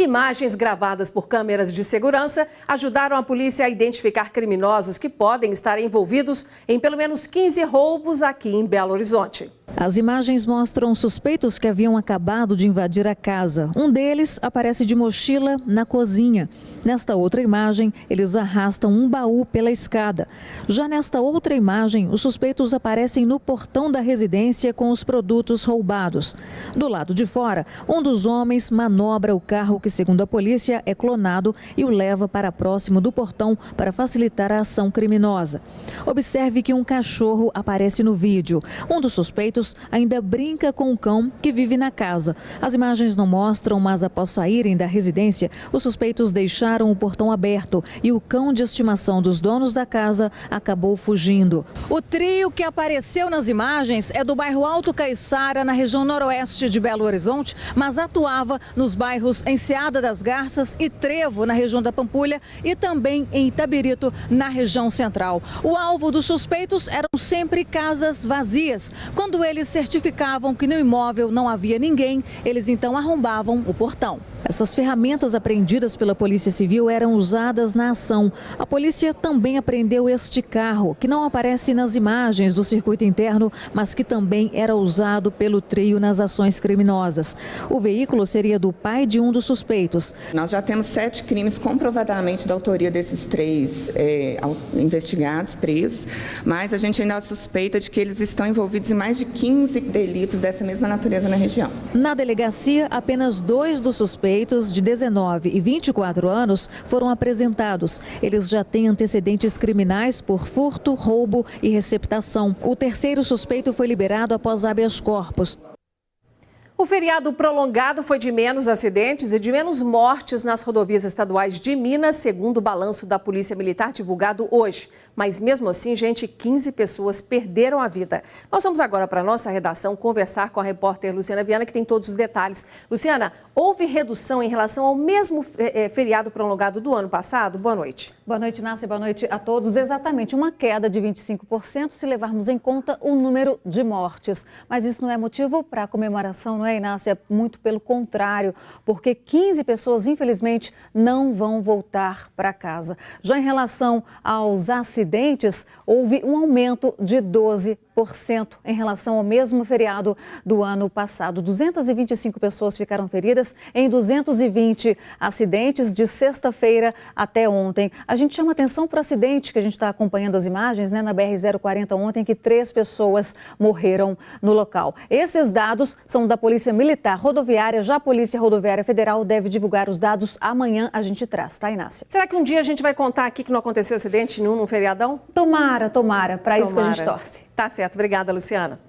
Imagens gravadas por câmeras de segurança ajudaram a polícia a identificar criminosos que podem estar envolvidos em pelo menos 15 roubos aqui em Belo Horizonte. As imagens mostram suspeitos que haviam acabado de invadir a casa. Um deles aparece de mochila na cozinha. Nesta outra imagem, eles arrastam um baú pela escada. Já nesta outra imagem, os suspeitos aparecem no portão da residência com os produtos roubados. Do lado de fora, um dos homens manobra o carro que, segundo a polícia, é clonado e o leva para próximo do portão para facilitar a ação criminosa. Observe que um cachorro aparece no vídeo. Um dos suspeitos ainda brinca com o cão que vive na casa. As imagens não mostram, mas após saírem da residência, os suspeitos deixaram o portão aberto e o cão de estimação dos donos da casa acabou fugindo. O trio que apareceu nas imagens é do bairro Alto Caiçara, na região noroeste de Belo Horizonte, mas atuava nos bairros Enseada das Garças e Trevo, na região da Pampulha, e também em Itabirito, na região central. O alvo dos suspeitos eram sempre casas vazias. Quando eles certificavam que no imóvel não havia ninguém, eles então arrombavam o portão. Essas ferramentas apreendidas pela Polícia Civil eram usadas na ação. A polícia também apreendeu este carro, que não aparece nas imagens do circuito interno, mas que também era usado pelo trio nas ações criminosas. O veículo seria do pai de um dos suspeitos. Nós já temos 7 crimes comprovadamente da autoria desses 3 investigados, presos, mas a gente ainda suspeita de que eles estão envolvidos em mais de 15 delitos dessa mesma natureza na região. Na delegacia, apenas 2 dos suspeitos, de 19 e 24 anos, foram apresentados. Eles já têm antecedentes criminais por furto, roubo e receptação. O terceiro suspeito foi liberado após habeas corpus. O feriado prolongado foi de menos acidentes e de menos mortes nas rodovias estaduais de Minas, segundo o balanço da Polícia Militar divulgado hoje. Mas mesmo assim, 15 pessoas perderam a vida. Nós vamos agora para a nossa redação conversar com a repórter Luciana Viana, que tem todos os detalhes. Luciana, houve redução em relação ao mesmo feriado prolongado do ano passado? Boa noite. Boa noite, Nácia. Boa noite a todos. Exatamente, uma queda de 25% se levarmos em conta o número de mortes. Mas isso não é motivo para comemoração, não é, Inácia? Muito pelo contrário, porque 15 pessoas, infelizmente, não vão voltar para casa. Já em relação aos acidentes, houve um aumento de 12% em relação ao mesmo feriado do ano passado. 225 pessoas ficaram feridas em 220 acidentes de sexta-feira até ontem. A gente chama atenção para o acidente que a gente está acompanhando as imagens, né, na BR-040 ontem, que 3 pessoas morreram no local. Esses dados são da Polícia Militar Rodoviária. Já a Polícia Rodoviária Federal deve divulgar os dados amanhã. A gente traz, tá, Inácia? Será que um dia a gente vai contar aqui que não aconteceu acidente nenhum no feriadão? Tomara. Para isso que a gente torce. Tá certo. Obrigada, Luciana.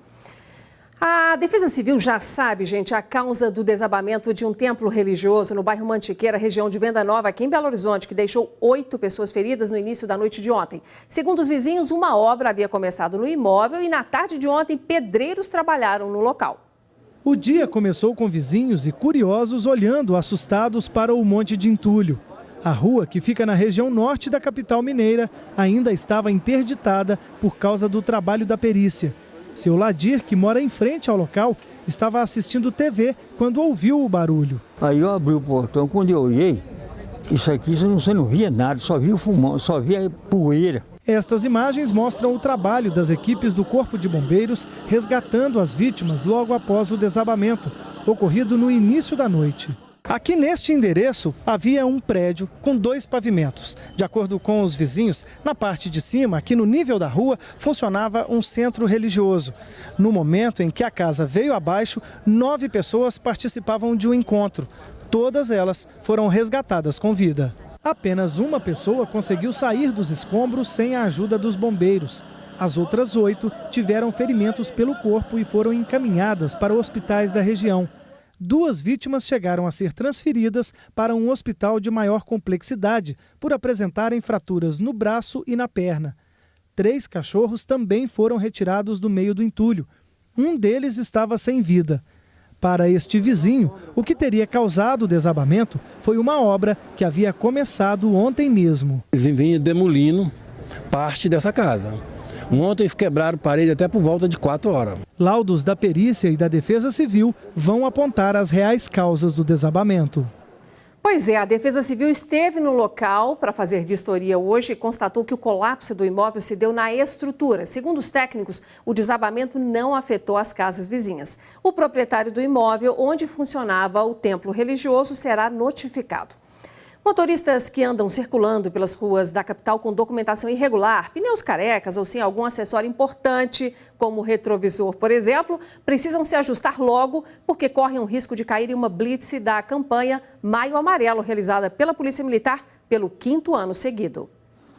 A Defesa Civil já sabe, gente, a causa do desabamento de um templo religioso no bairro Mantiqueira, região de Venda Nova, aqui em Belo Horizonte, que deixou 8 pessoas feridas no início da noite de ontem. Segundo os vizinhos, uma obra havia começado no imóvel e na tarde de ontem, pedreiros trabalharam no local. O dia começou com vizinhos e curiosos olhando assustados para o monte de entulho. A rua, que fica na região norte da capital mineira, ainda estava interditada por causa do trabalho da perícia. Seu Ladir, que mora em frente ao local, estava assistindo TV quando ouviu o barulho. Aí eu abri o portão, quando eu olhei, isso aqui você não via nada, só via fumão, só via poeira. Estas imagens mostram o trabalho das equipes do Corpo de Bombeiros resgatando as vítimas logo após o desabamento, ocorrido no início da noite. Aqui neste endereço havia um prédio com 2 pavimentos. De acordo com os vizinhos, na parte de cima, aqui no nível da rua, funcionava um centro religioso. No momento em que a casa veio abaixo, 9 pessoas participavam de um encontro. Todas elas foram resgatadas com vida. Apenas uma pessoa conseguiu sair dos escombros sem a ajuda dos bombeiros. As outras 8 tiveram ferimentos pelo corpo e foram encaminhadas para hospitais da região. 2 vítimas chegaram a ser transferidas para um hospital de maior complexidade por apresentarem fraturas no braço e na perna. 3 cachorros também foram retirados do meio do entulho. Um deles estava sem vida. Para este vizinho, o que teria causado o desabamento foi uma obra que havia começado ontem mesmo. Eles vinham demolindo parte dessa casa. Ontem quebraram parede até por volta de 4 horas. Laudos da perícia e da Defesa Civil vão apontar as reais causas do desabamento. Pois é, a Defesa Civil esteve no local para fazer vistoria hoje e constatou que o colapso do imóvel se deu na estrutura. Segundo os técnicos, o desabamento não afetou as casas vizinhas. O proprietário do imóvel, onde funcionava o templo religioso, será notificado. Motoristas que andam circulando pelas ruas da capital com documentação irregular, pneus carecas ou sem algum acessório importante, como o retrovisor, por exemplo, precisam se ajustar logo porque correm o risco de cair em uma blitz da campanha Maio Amarelo, realizada pela Polícia Militar pelo 5º ano seguido.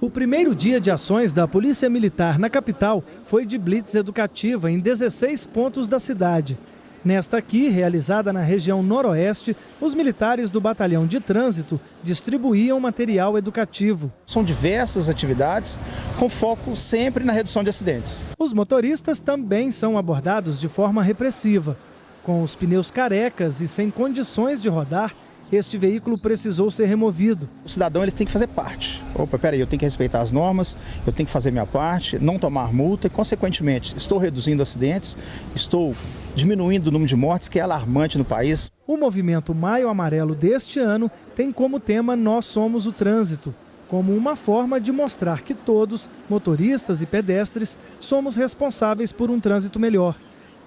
O primeiro dia de ações da Polícia Militar na capital foi de blitz educativa em 16 pontos da cidade. Nesta aqui, realizada na região noroeste, os militares do Batalhão de Trânsito distribuíam material educativo. São diversas atividades com foco sempre na redução de acidentes. Os motoristas também são abordados de forma repressiva. Com os pneus carecas e sem condições de rodar, este veículo precisou ser removido. O cidadão ele tem que fazer parte. Opa, peraí, eu tenho que respeitar as normas, eu tenho que fazer minha parte, não tomar multa e, consequentemente, estou reduzindo acidentes, estou diminuindo o número de mortes, que é alarmante no país. O movimento Maio Amarelo deste ano tem como tema Nós Somos o Trânsito, como uma forma de mostrar que todos, motoristas e pedestres, somos responsáveis por um trânsito melhor.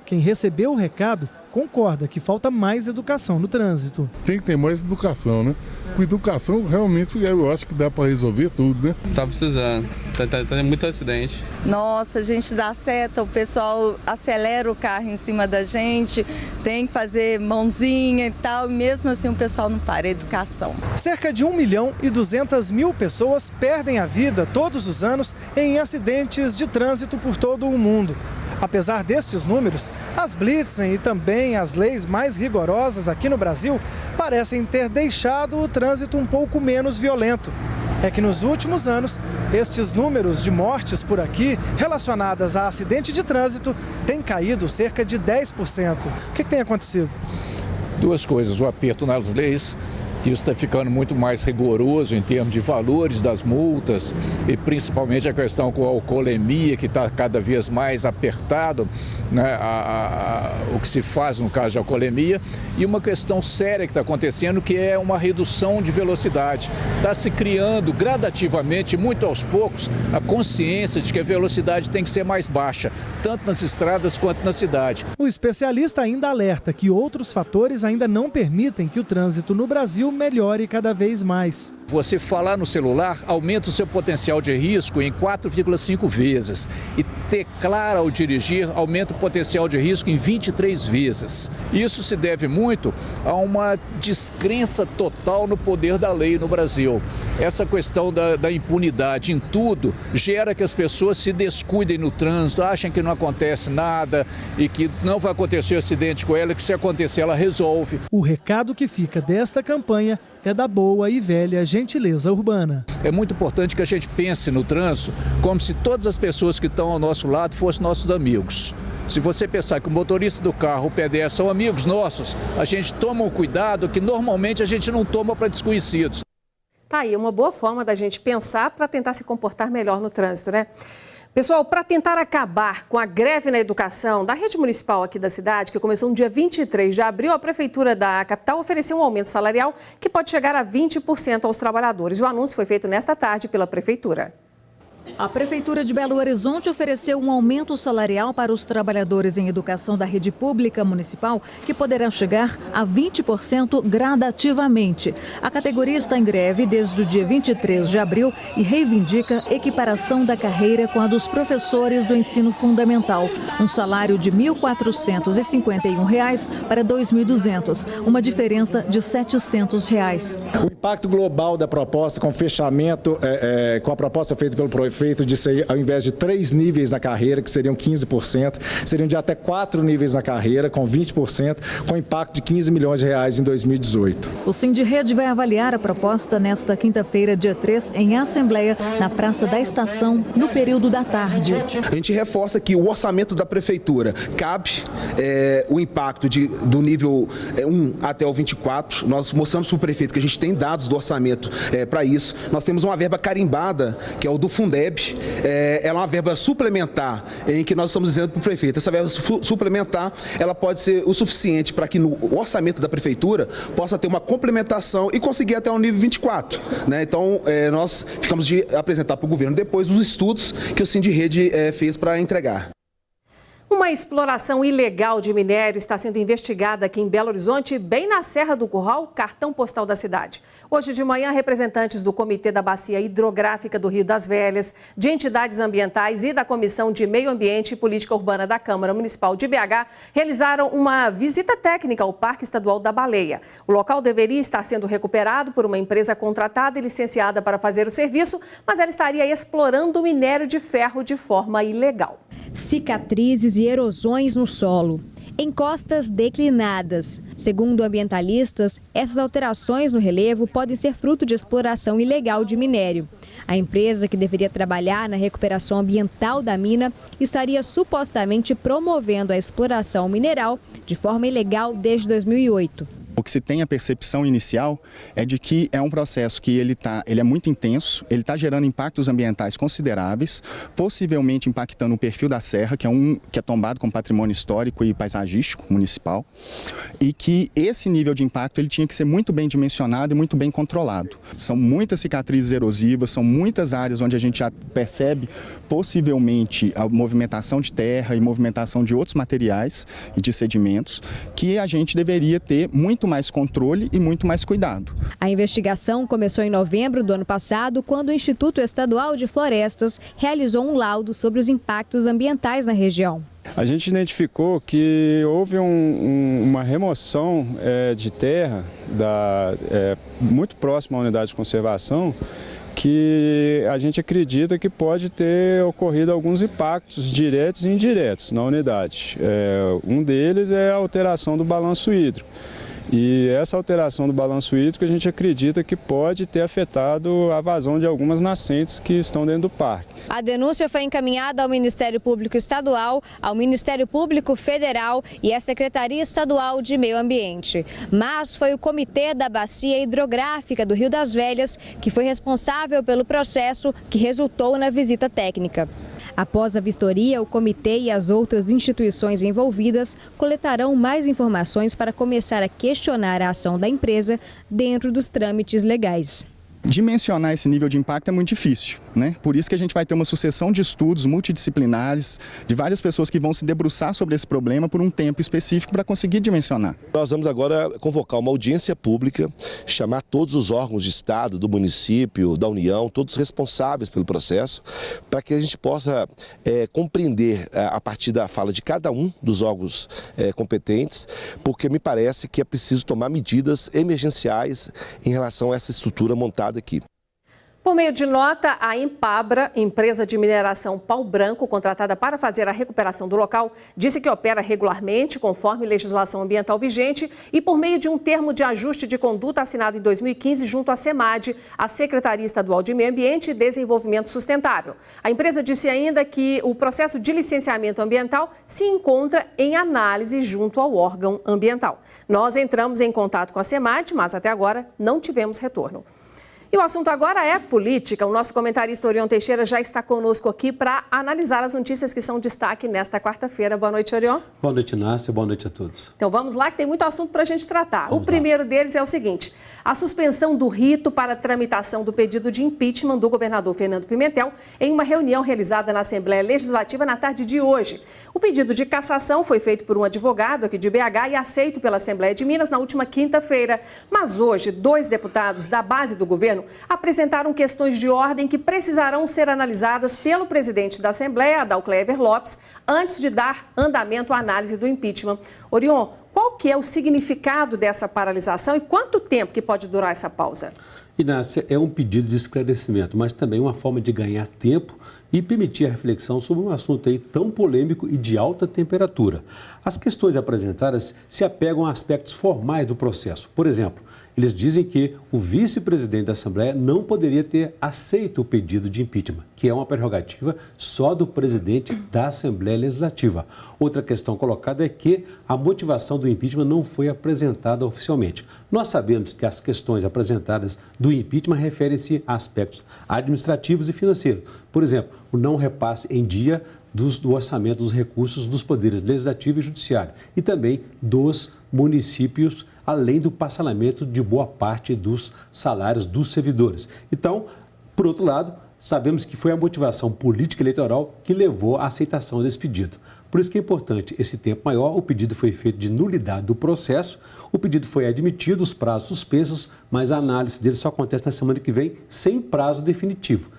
Quem recebeu o recado concorda que falta mais educação no trânsito. Tem que ter mais educação, né? Com educação, realmente, eu acho que dá para resolver tudo, né? Tá precisando, tá muito acidente. Nossa, a gente dá seta, o pessoal acelera o carro em cima da gente, tem que fazer mãozinha e tal, e mesmo assim o pessoal não para, a educação. Cerca de 1.200.000 pessoas perdem a vida todos os anos em acidentes de trânsito por todo o mundo. Apesar destes números, as blitzen e também as leis mais rigorosas aqui no Brasil parecem ter deixado o trânsito um pouco menos violento. É que nos últimos anos, estes números de mortes por aqui relacionadas a acidente de trânsito têm caído cerca de 10%. O que tem acontecido? Duas coisas, o aperto nas leis, que isso está ficando muito mais rigoroso em termos de valores das multas e principalmente a questão com a alcoolemia, que está cada vez mais apertado, né, o que se faz no caso de alcoolemia, e uma questão séria que está acontecendo, que é uma redução de velocidade. Está se criando gradativamente, muito aos poucos, a consciência de que a velocidade tem que ser mais baixa, tanto nas estradas quanto na cidade. O especialista ainda alerta que outros fatores ainda não permitem que o trânsito no Brasil melhore cada vez mais. Você falar no celular aumenta o seu potencial de risco em 4,5 vezes e teclar ao dirigir aumenta o potencial de risco em 23 vezes. Isso se deve muito a uma descrença total no poder da lei no Brasil. Essa questão da impunidade em tudo gera que as pessoas se descuidem no trânsito, achem que não acontece nada e que não vai acontecer acidente com ela, que se acontecer ela resolve. O recado que fica desta campanha é da boa e velha gentileza urbana. É muito importante que a gente pense no trânsito como se todas as pessoas que estão ao nosso lado fossem nossos amigos. Se você pensar que o motorista do carro, o pedestre, são amigos nossos, a gente toma um cuidado que normalmente a gente não toma para desconhecidos. Tá aí, uma boa forma da gente pensar para tentar se comportar melhor no trânsito, né? Pessoal, para tentar acabar com a greve na educação da rede municipal aqui da cidade, que começou no dia 23 de abril, a Prefeitura da capital ofereceu um aumento salarial que pode chegar a 20% aos trabalhadores. O anúncio foi feito nesta tarde pela Prefeitura. A Prefeitura de Belo Horizonte ofereceu um aumento salarial para os trabalhadores em educação da rede pública municipal, que poderá chegar a 20% gradativamente. A categoria está em greve desde o dia 23 de abril e reivindica equiparação da carreira com a dos professores do ensino fundamental. Um salário de R$ 1.451 para R$ 2.200, uma diferença de R$ 700. O impacto global da proposta, com o fechamento, com a proposta feita pelo prefeito de ser, ao invés de 3 níveis na carreira, que seriam 15%, seriam de até 4 níveis na carreira, com 20%, com impacto de R$ 15 milhões em 2018. O Sindirrede vai avaliar a proposta nesta quinta-feira, dia 3, em Assembleia, na Praça da Estação, no período da tarde. A gente reforça que o orçamento da Prefeitura cabe o impacto do nível 1 até o 24. Nós mostramos para o prefeito que a gente tem dados do orçamento para isso. Nós temos uma verba carimbada, que é o do Fundeb, FUNEB, ela é uma verba suplementar em que nós estamos dizendo para o prefeito. Essa verba suplementar, ela pode ser o suficiente para que no orçamento da prefeitura possa ter uma complementação e conseguir até o nível 24. Né? Então, nós ficamos de apresentar para o governo depois os estudos que o Sindirrede fez para entregar. Uma exploração ilegal de minério está sendo investigada aqui em Belo Horizonte, bem na Serra do Curral, cartão postal da cidade. Hoje de manhã, representantes do Comitê da Bacia Hidrográfica do Rio das Velhas, de entidades ambientais e da Comissão de Meio Ambiente e Política Urbana da Câmara Municipal de BH realizaram uma visita técnica ao Parque Estadual da Baleia. O local deveria estar sendo recuperado por uma empresa contratada e licenciada para fazer o serviço, mas ela estaria explorando o minério de ferro de forma ilegal. Cicatrizes e erosões no solo, encostas declinadas. Segundo ambientalistas, essas alterações no relevo podem ser fruto de exploração ilegal de minério. A empresa, que deveria trabalhar na recuperação ambiental da mina, estaria supostamente promovendo a exploração mineral de forma ilegal desde 2008. O que se tem a percepção inicial é de que é um processo que ele é muito intenso, ele está gerando impactos ambientais consideráveis, possivelmente impactando o perfil da serra, que é tombado como patrimônio histórico e paisagístico municipal, e que esse nível de impacto ele tinha que ser muito bem dimensionado e muito bem controlado. São muitas cicatrizes erosivas, são muitas áreas onde a gente já percebe possivelmente a movimentação de terra e movimentação de outros materiais e de sedimentos, que a gente deveria ter muito mais controle e muito mais cuidado. A investigação começou em novembro do ano passado, quando o Instituto Estadual de Florestas realizou um laudo sobre os impactos ambientais na região. A gente identificou que houve uma remoção de terra muito próxima à unidade de conservação, que a gente acredita que pode ter ocorrido alguns impactos diretos e indiretos na unidade. Um deles é a alteração do balanço hídrico. E essa alteração do balanço hídrico a gente acredita que pode ter afetado a vazão de algumas nascentes que estão dentro do parque. A denúncia foi encaminhada ao Ministério Público Estadual, ao Ministério Público Federal e à Secretaria Estadual de Meio Ambiente. Mas foi o Comitê da Bacia Hidrográfica do Rio das Velhas que foi responsável pelo processo que resultou na visita técnica. Após a vistoria, o comitê e as outras instituições envolvidas coletarão mais informações para começar a questionar a ação da empresa dentro dos trâmites legais. Dimensionar esse nível de impacto é muito difícil, né? Por isso que a gente vai ter uma sucessão de estudos multidisciplinares, de várias pessoas que vão se debruçar sobre esse problema por um tempo específico para conseguir dimensionar. Nós vamos agora convocar uma audiência pública, chamar todos os órgãos de Estado, do município, da União, todos responsáveis pelo processo, para que a gente possa compreender a partir da fala de cada um dos órgãos competentes, porque me parece que é preciso tomar medidas emergenciais em relação a essa estrutura montada aqui. Por meio de nota, a Impabra, empresa de mineração Pau Branco, contratada para fazer a recuperação do local, disse que opera regularmente, conforme legislação ambiental vigente, e por meio de um termo de ajuste de conduta assinado em 2015 junto à SEMAD, a Secretaria Estadual de Meio Ambiente e Desenvolvimento Sustentável. A empresa disse ainda que o processo de licenciamento ambiental se encontra em análise junto ao órgão ambiental. Nós entramos em contato com a SEMAD, mas até agora não tivemos retorno. E o assunto agora é política. O nosso comentarista Orion Teixeira já está conosco aqui para analisar as notícias que são destaque nesta quarta-feira. Boa noite, Orion. Boa noite, Inácio. Boa noite a todos. Então vamos lá, que tem muito assunto para a gente tratar. O primeiro deles é o seguinte: a suspensão do rito para a tramitação do pedido de impeachment do governador Fernando Pimentel em uma reunião realizada na Assembleia Legislativa na tarde de hoje. O pedido de cassação foi feito por um advogado aqui de BH e aceito pela Assembleia de Minas na última quinta-feira. Mas hoje, 2 deputados da base do governo apresentaram questões de ordem que precisarão ser analisadas pelo presidente da Assembleia, Adalclever Lopes, antes de dar andamento à análise do impeachment. Orion, qual que é o significado dessa paralisação e quanto tempo que pode durar essa pausa? Inácia, é um pedido de esclarecimento, mas também uma forma de ganhar tempo e permitir a reflexão sobre um assunto aí tão polêmico e de alta temperatura. As questões apresentadas se apegam a aspectos formais do processo. Por exemplo, Eles dizem que o vice-presidente da Assembleia não poderia ter aceito o pedido de impeachment, que é uma prerrogativa só do presidente da Assembleia Legislativa. Outra questão colocada é que a motivação do impeachment não foi apresentada oficialmente. Nós sabemos que as questões apresentadas do impeachment referem-se a aspectos administrativos e financeiros. Por exemplo, o não repasse em dia do orçamento dos recursos dos poderes legislativo e judiciário e também dos municípios, além do parcelamento de boa parte dos salários dos servidores. Então, por outro lado, sabemos que foi a motivação política eleitoral que levou à aceitação desse pedido. Por isso que é importante esse tempo maior. O pedido foi feito de nulidade do processo, o pedido foi admitido, os prazos suspensos, mas a análise dele só acontece na semana que vem, sem prazo definitivo.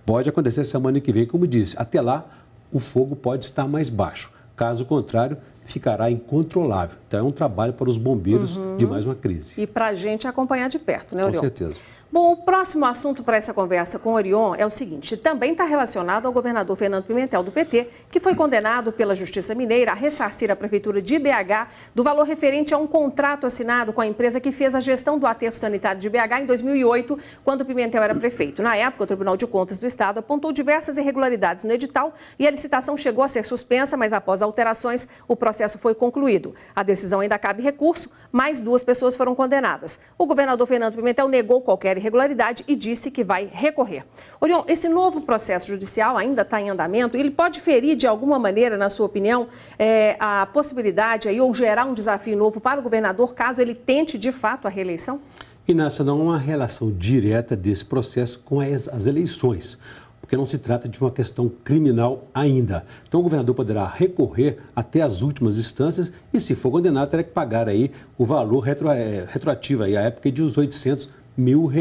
Pode acontecer semana que vem, como disse. Até lá, o fogo pode estar mais baixo. Caso contrário, ficará incontrolável. Então, é um trabalho para os bombeiros de mais uma crise. E para a gente acompanhar de perto, né, Orion? Com certeza. Bom, o próximo assunto para essa conversa com o Orion é o seguinte, também está relacionado ao governador Fernando Pimentel, do PT, que foi condenado pela Justiça Mineira a ressarcir a Prefeitura de BH do valor referente a um contrato assinado com a empresa que fez a gestão do aterro sanitário de BH em 2008, quando Pimentel era prefeito. Na época, o Tribunal de Contas do Estado apontou diversas irregularidades no edital e a licitação chegou a ser suspensa, mas após alterações, o processo foi concluído. A decisão ainda cabe recurso, mais 2 pessoas foram condenadas. O governador Fernando Pimentel negou qualquer irregularidade e disse que vai recorrer. Orion, esse novo processo judicial ainda está em andamento. Ele pode ferir de alguma maneira, na sua opinião, a possibilidade aí, ou gerar um desafio novo para o governador, caso ele tente de fato a reeleição? Inácia, não há uma relação direta desse processo com as eleições, porque não se trata de uma questão criminal ainda. Então, o governador poderá recorrer até as últimas instâncias e, se for condenado, terá que pagar aí o valor retroativo, aí, à época de uns R$800 mil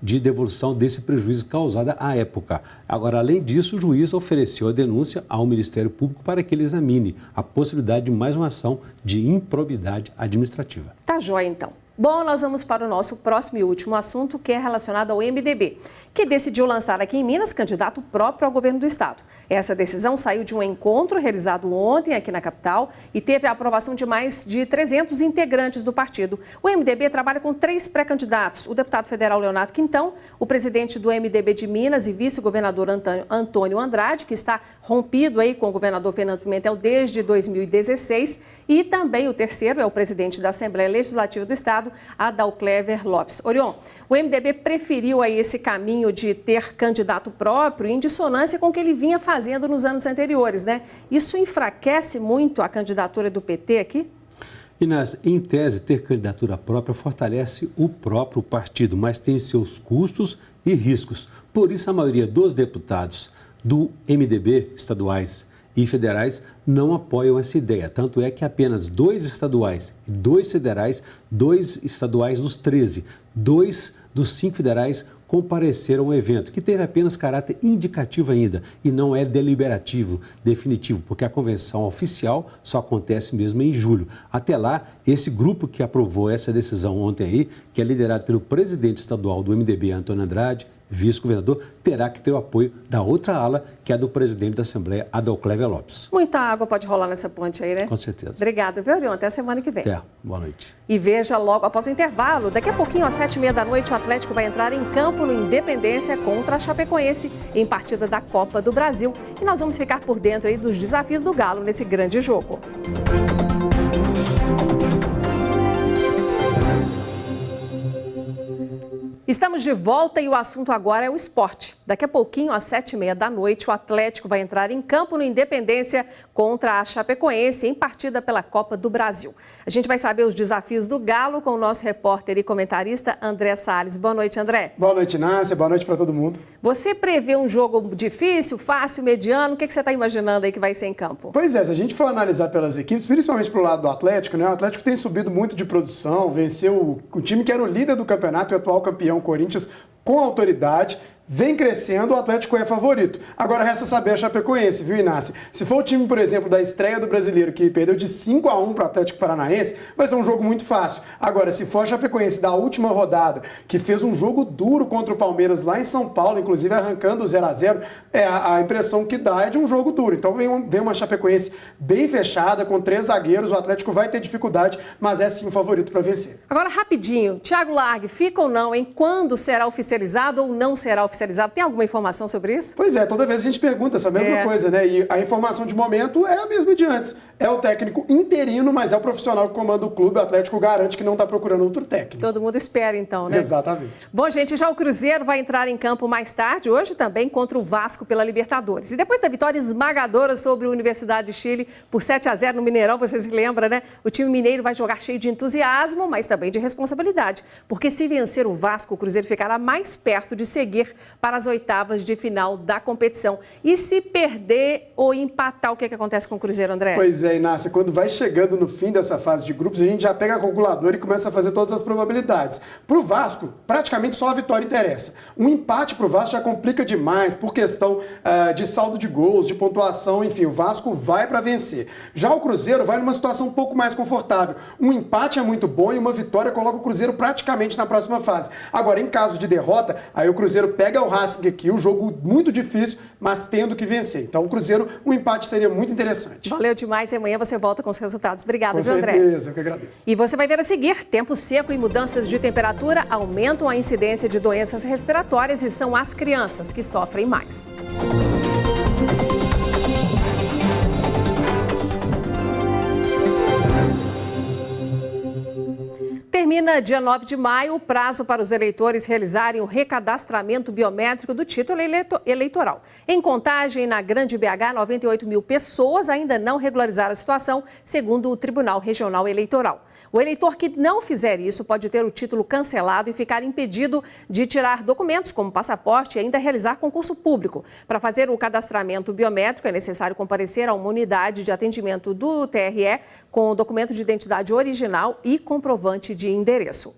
de devolução desse prejuízo causado à época. Agora, além disso, o juiz ofereceu a denúncia ao Ministério Público para que ele examine a possibilidade de mais uma ação de improbidade administrativa. Tá jóia, então. Bom, nós vamos para o nosso próximo e último assunto, que é relacionado ao MDB, que decidiu lançar aqui em Minas candidato próprio ao governo do estado. Essa decisão saiu de um encontro realizado ontem aqui na capital e teve a aprovação de mais de 300 integrantes do partido. O MDB trabalha com 3 pré-candidatos: o deputado federal Leonardo Quintão, o presidente do MDB de Minas e vice-governador Antônio Andrade, que está rompido aí com o governador Fernando Pimentel desde 2016, e também o terceiro é o presidente da Assembleia Legislativa do Estado, Adalclever Lopes. Orion, o MDB preferiu aí esse caminho de ter candidato próprio em dissonância com o que ele vinha fazendo nos anos anteriores, né? Isso enfraquece muito a candidatura do PT aqui? Inês, em tese, ter candidatura própria fortalece o próprio partido, mas tem seus custos e riscos. Por isso, a maioria dos deputados do MDB, estaduais e federais, não apoiam essa ideia. Tanto é que apenas 2 estaduais e 2 federais, 2 estaduais dos 13, 2 dos 5 federais compareceram ao evento, que teve apenas caráter indicativo ainda e não é deliberativo, definitivo, porque a convenção oficial só acontece mesmo em julho. Até lá, esse grupo que aprovou essa decisão ontem aí, que é liderado pelo presidente estadual do MDB, Antônio Andrade, vice-governador, terá que ter o apoio da outra ala, que é do presidente da Assembleia, Adalclever Lopes. Muita água pode rolar nessa ponte aí, né? Com certeza. Obrigada, viu, Orion? Até a semana que vem. Até. Boa noite. E veja logo após o intervalo, daqui a pouquinho, às 7h30 da noite, o Atlético vai entrar em campo no Independência contra a Chapecoense, em partida da Copa do Brasil. E nós vamos ficar por dentro aí dos desafios do Galo nesse grande jogo. Estamos de volta e o assunto agora é o esporte. Daqui a pouquinho, às 7h30 da noite, o Atlético vai entrar em campo no Independência contra a Chapecoense em partida pela Copa do Brasil. A gente vai saber os desafios do Galo com o nosso repórter e comentarista André Salles. Boa noite, André. Boa noite, Nácia. Boa noite para todo mundo. Você prevê um jogo difícil, fácil, mediano? O que você está imaginando aí que vai ser em campo? Pois é, se a gente for analisar pelas equipes, principalmente pro lado do Atlético, né? O Atlético tem subido muito de produção, venceu o time que era o líder do campeonato e o atual campeão, Corinthians, com autoridade. vem crescendo, o Atlético é favorito. Agora resta saber a Chapecoense, viu, Inácio? Se for o time, por exemplo, da estreia do Brasileiro, que perdeu de 5-1 para o Atlético Paranaense, vai ser um jogo muito fácil. Agora, se for a Chapecoense da última rodada, que fez um jogo duro contra o Palmeiras lá em São Paulo, inclusive arrancando o 0-0, a impressão que dá é de um jogo duro. Então vem uma Chapecoense bem fechada, com 3 zagueiros, o Atlético vai ter dificuldade, mas é sim o favorito para vencer. Agora, rapidinho, Thiago Largue, fica ou não, hein? Quando será oficializado ou não será oficializado? Tem alguma informação sobre isso? Pois é, toda vez a gente pergunta essa mesma coisa, né? E a informação de momento é a mesma de antes. É o técnico interino, mas é o profissional que comanda o clube. O Atlético garante que não está procurando outro técnico. Todo mundo espera, então, né? Exatamente. Bom, gente, já o Cruzeiro vai entrar em campo mais tarde, hoje também, contra o Vasco pela Libertadores. E depois da vitória esmagadora sobre a Universidade de Chile por 7-0 no Mineirão, você se lembra, né? O time mineiro vai jogar cheio de entusiasmo, mas também de responsabilidade. Porque se vencer o Vasco, o Cruzeiro ficará mais perto de seguir para as oitavas de final da competição. E se perder ou empatar, o que acontece com o Cruzeiro, André? Pois é, Inácia, quando vai chegando no fim dessa fase de grupos, a gente já pega a calculadora e começa a fazer todas as probabilidades. Para o Vasco, praticamente só a vitória interessa. Um empate para o Vasco já complica demais por questão de saldo de gols, de pontuação, enfim, o Vasco vai para vencer. Já o Cruzeiro vai numa situação um pouco mais confortável. Um empate é muito bom e uma vitória coloca o Cruzeiro praticamente na próxima fase. Agora, em caso de derrota, aí o Cruzeiro pega o Racing aqui, um jogo muito difícil, mas tendo que vencer. Então, o Cruzeiro, um empate seria muito interessante. Valeu demais e amanhã você volta com os resultados. Obrigada, viu, André? Com certeza, eu que agradeço. E você vai ver a seguir, tempo seco e mudanças de temperatura aumentam a incidência de doenças respiratórias e são as crianças que sofrem mais. Termina dia 9 de maio o prazo para os eleitores realizarem o recadastramento biométrico do título eleitoral. Em Contagem, na Grande BH, 98 mil pessoas ainda não regularizaram a situação, segundo o Tribunal Regional Eleitoral. O eleitor que não fizer isso pode ter o título cancelado e ficar impedido de tirar documentos como passaporte e ainda realizar concurso público. Para fazer o cadastramento biométrico é necessário comparecer a uma unidade de atendimento do TRE com documento de identidade original e comprovante de endereço.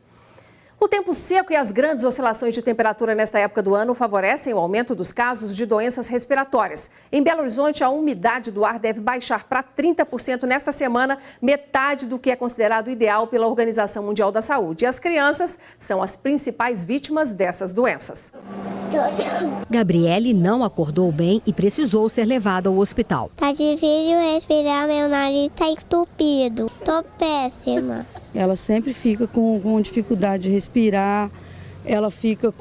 O tempo seco e as grandes oscilações de temperatura nesta época do ano favorecem o aumento dos casos de doenças respiratórias. Em Belo Horizonte, a umidade do ar deve baixar para 30% nesta semana, metade do que é considerado ideal pela Organização Mundial da Saúde. E as crianças são as principais vítimas dessas doenças. Gabriele não acordou bem e precisou ser levada ao hospital. Tá difícil respirar, meu nariz tá entupido. Tô péssima. Ela sempre fica com dificuldade de respirar, ela fica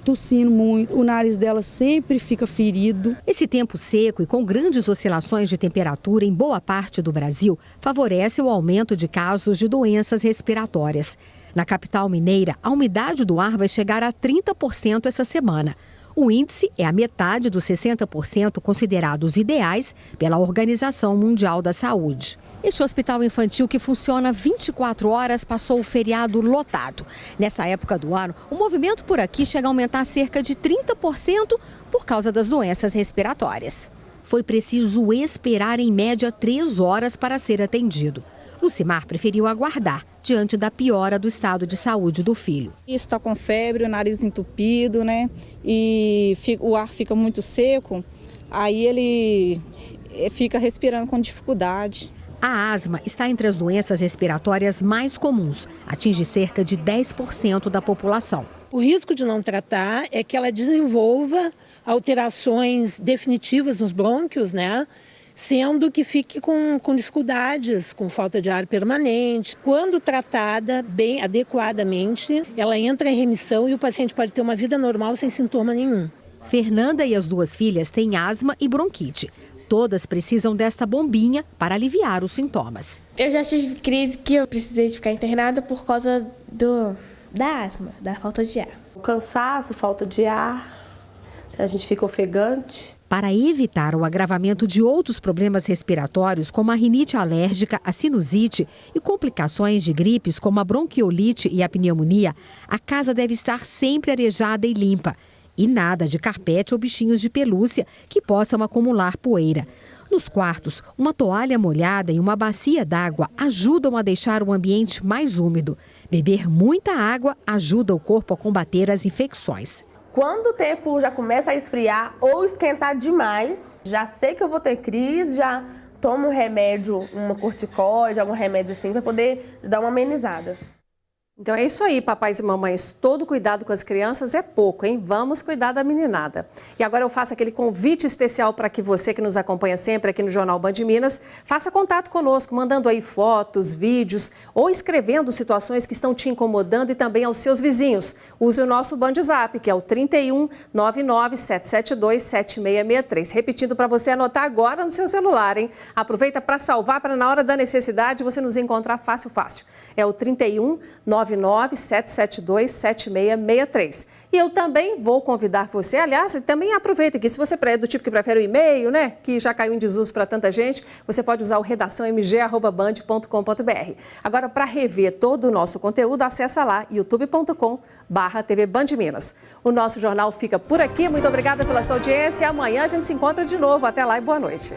tossindo muito, o nariz dela sempre fica ferido. Esse tempo seco e com grandes oscilações de temperatura em boa parte do Brasil favorece o aumento de casos de doenças respiratórias. Na capital mineira, a umidade do ar vai chegar a 30% essa semana. O índice é a metade dos 60% considerados ideais pela Organização Mundial da Saúde. Este hospital infantil, que funciona 24 horas, passou o feriado lotado. Nessa época do ano, o movimento por aqui chega a aumentar cerca de 30% por causa das doenças respiratórias. Foi preciso esperar em média 3 horas para ser atendido. Lucimar preferiu aguardar diante da piora do estado de saúde do filho. Está com febre, o nariz entupido, né? E o ar fica muito seco, aí ele fica respirando com dificuldade. A asma está entre as doenças respiratórias mais comuns, atinge cerca de 10% da população. O risco de não tratar é que ela desenvolva alterações definitivas nos brônquios, né? Sendo que fique com dificuldades, com falta de ar permanente. Quando tratada bem adequadamente, ela entra em remissão e o paciente pode ter uma vida normal sem sintoma nenhum. Fernanda e as 2 filhas têm asma e bronquite. Todas precisam desta bombinha para aliviar os sintomas. Eu já tive crise que eu precisei de ficar internada por causa da asma, da falta de ar. O cansaço, falta de ar, a gente fica ofegante. Para evitar o agravamento de outros problemas respiratórios, como a rinite alérgica, a sinusite e complicações de gripes, como a bronquiolite e a pneumonia, a casa deve estar sempre arejada e limpa. E nada de carpete ou bichinhos de pelúcia que possam acumular poeira. Nos quartos, uma toalha molhada e uma bacia d'água ajudam a deixar o ambiente mais úmido. Beber muita água ajuda o corpo a combater as infecções. Quando o tempo já começa a esfriar ou esquentar demais, já sei que eu vou ter crise, já tomo um remédio, uma corticoide, algum remédio assim, para poder dar uma amenizada. Então é isso aí, papais e mamães, todo cuidado com as crianças é pouco, hein? Vamos cuidar da meninada. E agora eu faço aquele convite especial para que você que nos acompanha sempre aqui no Jornal Band Minas, faça contato conosco, mandando aí fotos, vídeos ou escrevendo situações que estão te incomodando e também aos seus vizinhos. Use o nosso Band Zap, que é o 31 99 772 7663. Repetindo para você anotar agora no seu celular, hein? Aproveita para salvar, para na hora da necessidade você nos encontrar fácil. É o 31 99 772 7663. E eu também vou convidar você, aliás, também aproveita que se você é do tipo que prefere o e-mail, né, que já caiu em desuso para tanta gente, você pode usar o redaçãomg@band.com.br. Agora, para rever todo o nosso conteúdo, acessa lá youtube.com/TV Band Minas. O nosso jornal fica por aqui. Muito obrigada pela sua audiência e amanhã a gente se encontra de novo. Até lá e boa noite.